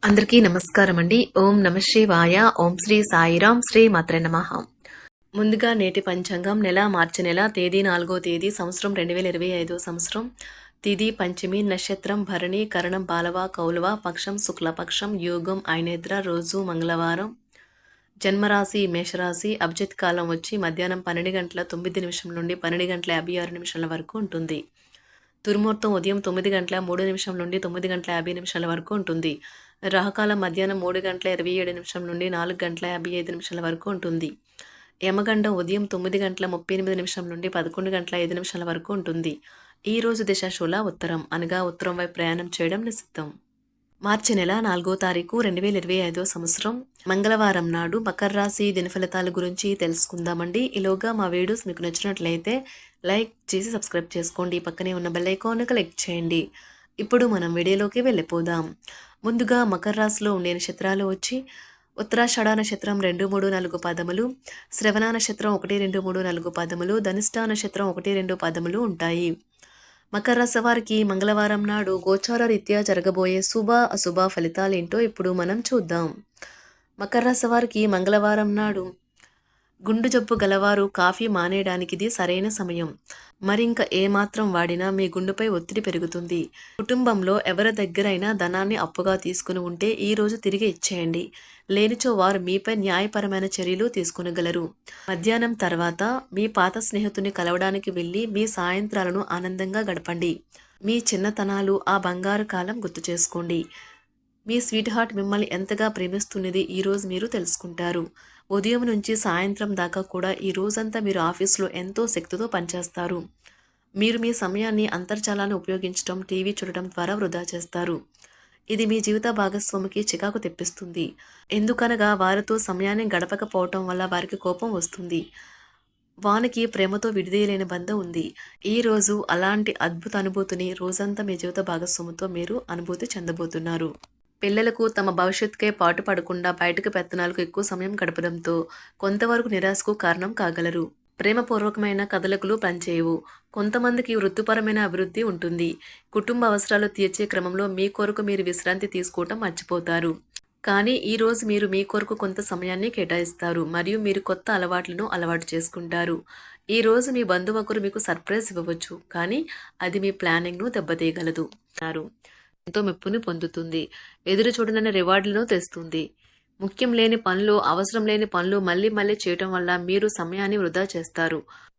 అందరికీ నమస్కారం అండి. ఓం నమ శివాయ. ఓం శ్రీ సాయిరాం. శ్రీ మాత్రే నమః. ముందుగా నేటి పంచాంగం నెల మార్చి నెల తేదీ 4వ తేదీ సంవత్సరం 2025 సంవత్సరం. తిథి పంచమి, నక్షత్రం భరణి, కరణం బాలవ కౌలవ, పక్షం శుక్లపక్షం, యోగం ఐనేద్ర, రోజు మంగళవారం. జన్మరాశి మేషరాశి. అభిజిత్ కాలం వచ్చి మధ్యాహ్నం 12 గంటల 9 నిమిషం నుండి 12 గంటల 56 నిమిషాల వరకు ఉంటుంది. దుర్ముహూర్తం ఉదయం 9 గంటల 3 నిమిషం నుండి 9 గంటల 50 నిమిషాల వరకు ఉంటుంది. రాహుకాలం మధ్యాహ్నం 3 గంటల 27 నిమిషం నుండి 4 గంటల 55 నిమిషాల వరకు ఉంటుంది. యమగండం ఉదయం 9 గంటల 38 నిమిషం నుండి 11 గంటల 5 నిమిషాల వరకు ఉంటుంది. ఈ రోజు దిశాశూల ఉత్తరం, అనగా ఉత్తరం వైపు ప్రయాణం చేయడం నిషిద్ధం. మార్చి నెల 4వ తారీఖు 2025 సంవత్సరం మంగళవారం నాడు మకర రాశి దినఫలితాల గురించి తెలుసుకుందామండి. ఈలోగా మా వీడియోస్ మీకు నచ్చినట్లయితే లైక్ చేసి సబ్స్క్రైబ్ చేసుకోండి. పక్కనే ఉన్న బెల్ ఐకాన్ క్లిక్ చేయండి. ఇప్పుడు మనం వీడియోలోకి వెళ్ళిపోదాం. ముందుగా మకర రాశిలో ఉండే నక్షత్రాలు వచ్చి ఉత్తరాషాఢ నక్షత్రం 2, 3, 4 పదములు, శ్రవణ నక్షత్రం 1, 2, 3, 4 పదములు, ధనిష్ట నక్షత్రం 1, 2 పదములు ఉంటాయి. మకర రాశి వారికి మంగళవారం నాడు గోచార రీత్యా జరగబోయే శుభ అశుభ ఫలితాలేంటో ఇప్పుడు మనం చూద్దాం. మకర రాశి వారికి మంగళవారం నాడు గుండు జబ్బు గలవారు కాఫీ మానేయడానికి ఇది సరైన సమయం. మరింక ఏమాత్రం వాడినా మీ గుండెపై ఒత్తిడి పెరుగుతుంది. కుటుంబంలో ఎవరి దగ్గరైనా ధనాన్ని అప్పుగా తీసుకుని ఉంటే ఈ రోజు తిరిగి ఇచ్చేయండి. లేనిచో వారు మీపై న్యాయపరమైన చర్యలు తీసుకునగలరు. మధ్యాహ్నం తర్వాత మీ పాత స్నేహితుని కలవడానికి వెళ్ళి మీ సాయంత్రాలను ఆనందంగా గడపండి. మీ చిన్నతనాలు, ఆ బంగారు కాలం గుర్తు చేసుకోండి. మీ స్వీట్ హార్ట్ మిమ్మల్ని ఎంతగా ప్రేమిస్తున్నది ఈరోజు మీరు తెలుసుకుంటారు. ఉదయం నుంచి సాయంత్రం దాకా కూడా ఈ రోజంతా మీరు ఆఫీసులో ఎంతో శక్తితో పనిచేస్తారు. మీరు మీ సమయాన్ని అంతర్జాలాన్ని ఉపయోగించడం, టీవీ చూడటం ద్వారా వృధా చేస్తారు. ఇది మీ జీవిత భాగస్వామికి చికాకు తెప్పిస్తుంది. ఎందుకనగా వారితో సమయాన్ని గడపకపోవటం వల్ల వారికి కోపం వస్తుంది. వానికి ప్రేమతో విడిదీయలేని బంధం ఉంది. ఈ రోజు అలాంటి అద్భుత అనుభూతిని రోజంతా మీ జీవిత భాగస్వామితో మీరు అనుభూతి చెందబోతున్నారు. పిల్లలకు తమ భవిష్యత్తుకే పాటు పడకుండా బయటకు పెత్తనాలకు ఎక్కువ సమయం గడపడంతో కొంతవరకు నిరాశకు కారణం కాగలరు. ప్రేమపూర్వకమైన కదలికలు పనిచేయవు. కొంతమందికి వృత్తిపరమైన అభివృద్ధి ఉంటుంది. కుటుంబ అవసరాలు తీర్చే క్రమంలో మీ కొరకు మీరు విశ్రాంతి తీసుకోవటం మర్చిపోతారు. కానీ ఈ రోజు మీరు మీ కొరకు కొంత సమయాన్ని కేటాయిస్తారు మరియు మీరు కొత్త అలవాట్లను అలవాటు చేసుకుంటారు. ఈ రోజు మీ బంధువు ఒకరు మీకు సర్ప్రైజ్ ఇవ్వవచ్చు, కానీ అది మీ ప్లానింగ్ను దెబ్బతీయగలదు. ఎంతో మెప్పుని పొందుతుంది. ఎదురు చూడనన్న రివార్డులను తెస్తుంది. ముఖ్యం లేని పనులు, అవసరం లేని పనులు మళ్ళీ మళ్ళీ చేయటం వల్ల మీరు సమయాన్ని వృధా చేస్తారు.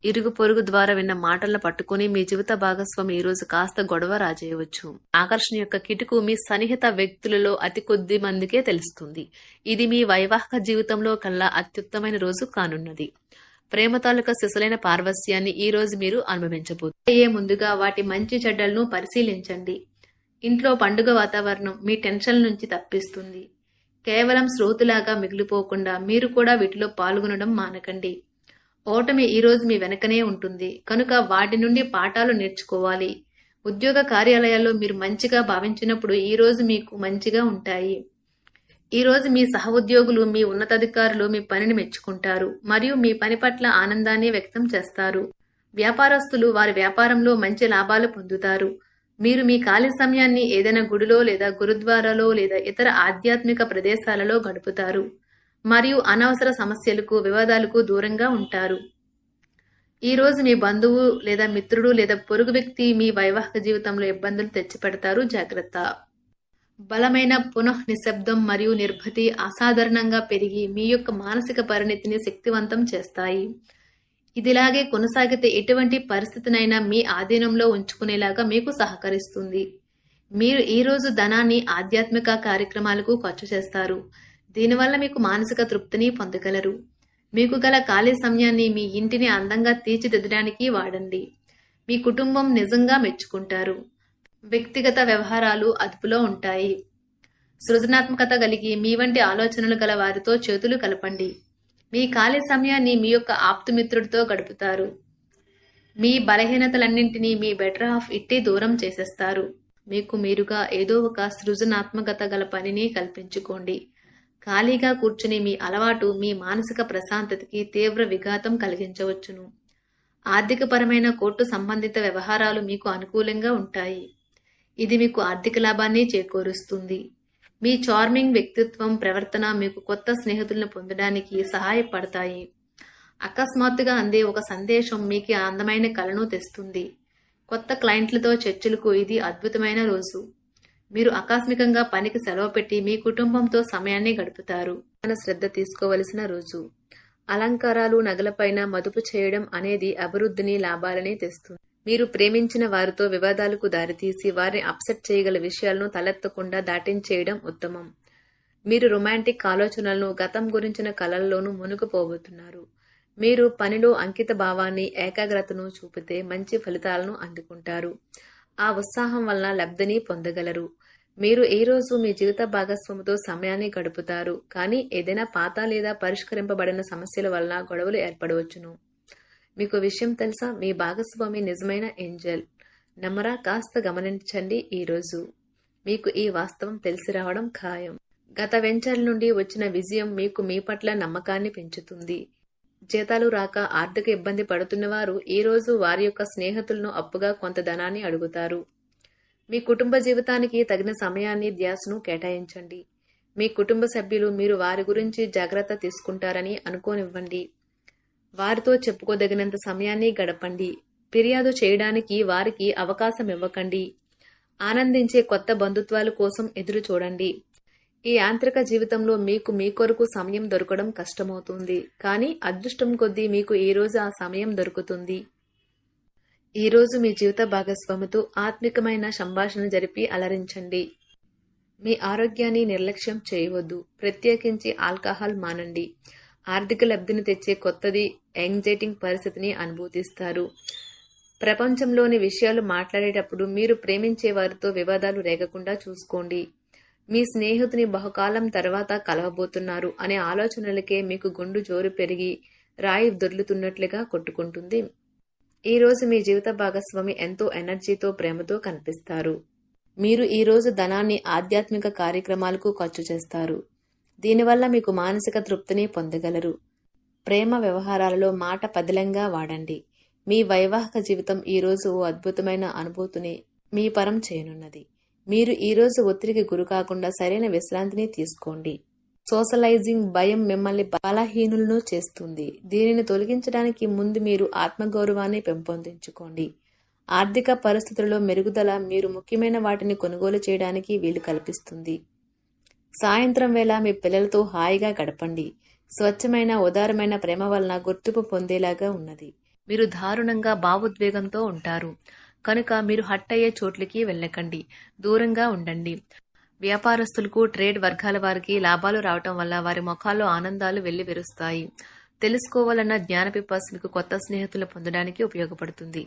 ఇరుగు పొరుగు ద్వారా విన్న మాటలను పట్టుకుని మీ జీవిత భాగస్వామి ఈ రోజు కాస్త గొడవ రాజేయవచ్చు. ఆకర్షణ యొక్క కిటుకు మీ సన్నిహిత వ్యక్తులలో అతి కొద్ది మందికే తెలుస్తుంది. ఇది మీ వైవాహిక జీవితంలో కల్లా అత్యుత్తమైన రోజు కానున్నది. ప్రేమ తాలూకా సిసలైన పార్వస్యాన్ని ఈ రోజు మీరు అనుభవించబోతున్నారు. ముందుగా వాటి మంచి చెడ్డలను పరిశీలించండి. ఇంట్లో పండుగ వాతావరణం మీ టెన్షన్ నుంచి తప్పిస్తుంది. కేవలం శ్రోతులాగా మిగిలిపోకుండా మీరు కూడా వీటిలో పాల్గొనడం మానకండి. ఓటమి ఈరోజు మీ వెనకనే ఉంటుంది కనుక వాటి నుండి పాఠాలు నేర్చుకోవాలి. ఉద్యోగ కార్యాలయాల్లో మీరు మంచిగా భావించినప్పుడు ఈ రోజు మీకు మంచిగా ఉంటాయి. ఈ రోజు మీ సహ ఉద్యోగులు, మీ ఉన్నతాధికారులు మీ పనిని మెచ్చుకుంటారు మరియు మీ పని పట్ల ఆనందాన్ని వ్యక్తం చేస్తారు. వ్యాపారస్తులు వారి వ్యాపారంలో మంచి లాభాలు పొందుతారు. మీరు మీ ఖాళీ సమయాన్ని ఏదైనా గుడిలో లేదా గురుద్వారాలో లేదా ఇతర ఆధ్యాత్మిక ప్రదేశాలలో గడుపుతారు మరియు అనవసర సమస్యలకు, వివాదాలకు దూరంగా ఉంటారు. ఈ రోజు మీ బంధువు లేదా మిత్రుడు లేదా పొరుగు వ్యక్తి మీ వైవాహిక జీవితంలో ఇబ్బందులు తెచ్చిపెడతారు. జాగ్రత్త. బలమైన పునః నిశ్శబ్దం మరియు నిర్భతి అసాధారణంగా పెరిగి మీ యొక్క మానసిక పరిణతిని శక్తివంతం చేస్తాయి. ఇదిలాగే కొనసాగితే ఎటువంటి పరిస్థితినైనా మీ ఆధీనంలో ఉంచుకునేలాగా మీకు సహకరిస్తుంది. మీరు ఈ రోజు ధనాన్ని ఆధ్యాత్మిక కార్యక్రమాలకు ఖర్చు చేస్తారు. దీనివల్ల మీకు మానసిక తృప్తిని పొందగలరు. మీకు గల ఖాళీ సమయాన్ని మీ ఇంటిని అందంగా తీర్చిదిద్దడానికి వాడండి. మీ కుటుంబం నిజంగా మెచ్చుకుంటారు. వ్యక్తిగత వ్యవహారాలు అదుపులో ఉంటాయి. సృజనాత్మకత కలిగి మీ వంటి ఆలోచనలు గల వారితో చేతులు కలపండి. మీ ఖాళీ సమయాన్ని మీ యొక్క ఆప్తుమిత్రుడితో గడుపుతారు. మీ బలహీనతలన్నింటినీ మీ బెటర్ హాఫ్ ఇట్టి దూరం చేసేస్తారు. మీకు మీరుగా ఏదో ఒక సృజనాత్మకత గల పనిని కల్పించుకోండి. ఖాళీగా కూర్చుని మీ అలవాటు మీ మానసిక ప్రశాంతతకి తీవ్ర విఘాతం కలిగించవచ్చును. ఆర్థికపరమైన కోర్టు సంబంధిత వ్యవహారాలు మీకు అనుకూలంగా ఉంటాయి. ఇది మీకు ఆర్థిక లాభాన్ని చేకూరుస్తుంది. మీ చార్మింగ్ వ్యక్తిత్వం, ప్రవర్తన మీకు కొత్త స్నేహితులను పొందడానికి సహాయపడతాయి. అకస్మాత్తుగా అందే ఒక సందేశం మీకు అందమైన కలను తెస్తుంది. కొత్త క్లయింట్లతో చర్చలకు ఇది అద్భుతమైన రోజు. మీరు ఆకస్మికంగా పనికి సెలవు పెట్టి మీ కుటుంబంతో సమయాన్ని గడుపుతారు. శ్రద్ధ తీసుకోవలసిన రోజు. అలంకారాలు, నగలపైన మదుపు చేయడం అనేది అభివృద్ధిని, లాభాలని తెస్తుంది. మీరు ప్రేమించిన వారితో వివాదాలకు దారితీసి వారిని అప్సెట్ చేయగల విషయాలను తలెత్తకుండా దాటించేయడం ఉత్తమం. మీరు రొమాంటిక్ ఆలోచనలను, గతం గురించిన కలల్లోనూ మునిగిపోబోతున్నారు. మీరు పనిలో అంకిత భావాన్ని, ఏకాగ్రతను చూపితే మంచి ఫలితాలను అందుకుంటారు. ఆ ఉత్సాహం వలన లబ్ధిని పొందగలరు. మీరు ఈ రోజు మీ జీవిత భాగస్వామితో సమయాన్ని గడుపుతారు. కానీ ఏదైనా పాత లేదా పరిష్కరింపబడిన సమస్యల వలన గొడవలు ఏర్పడవచ్చును. మీకు విషయం తెలుసా? మీ భాగస్వామి నిజమైన ఏంజల్. నమ్మరా? కాస్త గమనించండి. ఈరోజు మీకు ఈ వాస్తవం తెలిసి రావడం ఖాయం. గత వెంచర్ల నుండి వచ్చిన విజయం మీకు మీ పట్ల నమ్మకాన్ని పెంచుతుంది. జీతాలు రాక ఆర్థిక ఇబ్బంది పడుతున్నవారు ఈరోజు వారి యొక్క స్నేహితులను అప్పుగా కొంత ధనాన్ని అడుగుతారు. మీ కుటుంబ జీవితానికి తగిన సమయాన్ని, ధ్యాసను కేటాయించండి. మీ కుటుంబ సభ్యులు మీరు వారి గురించి జాగ్రత్త తీసుకుంటారని అనుకోనివ్వండి. వారితో చెప్పుకోదగినంత సమయాన్ని గడపండి. ఫిర్యాదు చేయడానికి వారికి అవకాశం ఇవ్వకండి. ఆనందించే కొత్త బంధుత్వాల కోసం ఎదురు చూడండి. ఈ యాంత్రిక జీవితంలో మీకు మీ కొరకు సమయం దొరకడం కష్టమవుతుంది. కానీ అదృష్టం కొద్దీ మీకు ఈ రోజు ఆ సమయం దొరుకుతుంది. ఈ రోజు మీ జీవిత భాగస్వామితో ఆత్మికమైన సంభాషణ జరిపి అలరించండి. మీ ఆరోగ్యాన్ని నిర్లక్ష్యం చేయవద్దు. ప్రత్యేకించి ఆల్కహాల్ మానండి. ఆర్థిక లబ్ధిని తెచ్చే కొత్తది యాంగ్జైటింగ్ పరిస్థితిని అనుభూతిస్తారు. ప్రపంచంలోని విషయాలు మాట్లాడేటప్పుడు మీరు ప్రేమించే వారితో వివాదాలు రేగకుండా చూసుకోండి. మీ స్నేహితుని బహుకాలం తర్వాత కలవబోతున్నారు అనే ఆలోచనలకే మీకు గుండు జోరు పెరిగి రాయి దొర్లుతున్నట్లుగా కొట్టుకుంటుంది. ఈ రోజు మీ జీవిత భాగస్వామి ఎంతో ఎనర్జీతో, ప్రేమతో కనిపిస్తారు. మీరు ఈ రోజు ధనాన్ని ఆధ్యాత్మిక కార్యక్రమాలకు ఖర్చు చేస్తారు. దీనివల్ల మీకు మానసిక తృప్తిని పొందగలరు. ప్రేమ వ్యవహారాలలో మాట పదిలంగా వాడండి. మీ వైవాహిక జీవితం ఈ రోజు ఓ అద్భుతమైన అనుభూతిని మీ పరం చేయనున్నది. మీరు ఈ రోజు ఒత్తిడికి గురి కాకుండా సరైన విశ్రాంతిని తీసుకోండి. సోషలైజింగ్ భయం మిమ్మల్ని బలహీనులను చేస్తుంది. దీనిని తొలగించడానికి ముందు మీరు ఆత్మగౌరవాన్ని పెంపొందించుకోండి. ఆర్థిక పరిస్థితులలో మెరుగుదల మీరు ముఖ్యమైన వాటిని కొనుగోలు చేయడానికి వీలు కల్పిస్తుంది. సాయంత్రం వేళ మీ పిల్లలతో హాయిగా గడపండి. స్వచ్ఛమైన, ఉదారమైన ప్రేమ వలన గుర్తింపు పొందేలాగా ఉన్నది. మీరు దారుణంగా భావోద్వేగంతో ఉంటారు కనుక మీరు హట్ అయ్యే చోట్లకి వెళ్ళకండి. దూరంగా ఉండండి. వ్యాపారస్తులకు, ట్రేడ్ వర్గాల వారికి లాభాలు రావటం వల్ల వారి ముఖాల్లో ఆనందాలు వెళ్లి విరుస్తాయి. తెలుసుకోవాలన్న జ్ఞానపిపాస మీకు కొత్త స్నేహితులు పొందడానికి ఉపయోగపడుతుంది.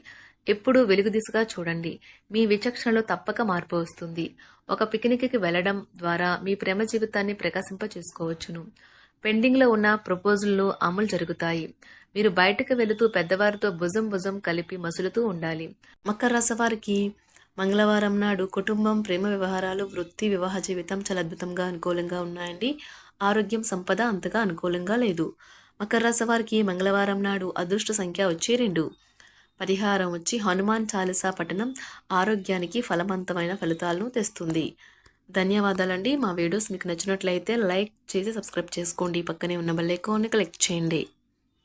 ఎప్పుడూ వెలుగు దిశగా చూడండి. మీ విచక్షణలో తప్పక మార్పు వస్తుంది. ఒక పిక్నిక్కి వెళ్లడం ద్వారా మీ ప్రేమ జీవితాన్ని ప్రకాశింప చేసుకోవచ్చును. పెండింగ్లో ఉన్న ప్రపోజల్లు అమలు జరుగుతాయి. మీరు బయటకు వెళుతూ పెద్దవారితో భుజం కలిపి మసులుతూ ఉండాలి. మకర రాశి వారికి మంగళవారం నాడు కుటుంబం, ప్రేమ వ్యవహారాలు, వృత్తి, వివాహ జీవితం చాలా అద్భుతంగా అనుకూలంగా ఉన్నాయండి. ఆరోగ్యం, సంపద అంతగా అనుకూలంగా లేదు. మకర రాశి వారికి మంగళవారం నాడు అదృష్ట సంఖ్య వచ్చి 2. పరిహారం వచ్చి హనుమాన్ చాలీసా పఠనం ఆరోగ్యానికి ఫలవంతమైన ఫలితాలను తెస్తుంది. ధన్యవాదాలండి. మా వీడియోస్ మీకు నచ్చినట్లయితే లైక్ చేసి సబ్స్క్రైబ్ చేసుకోండి. పక్కనే ఉన్న బెల్ ఐకాన్ని క్లిక్ చేయండి.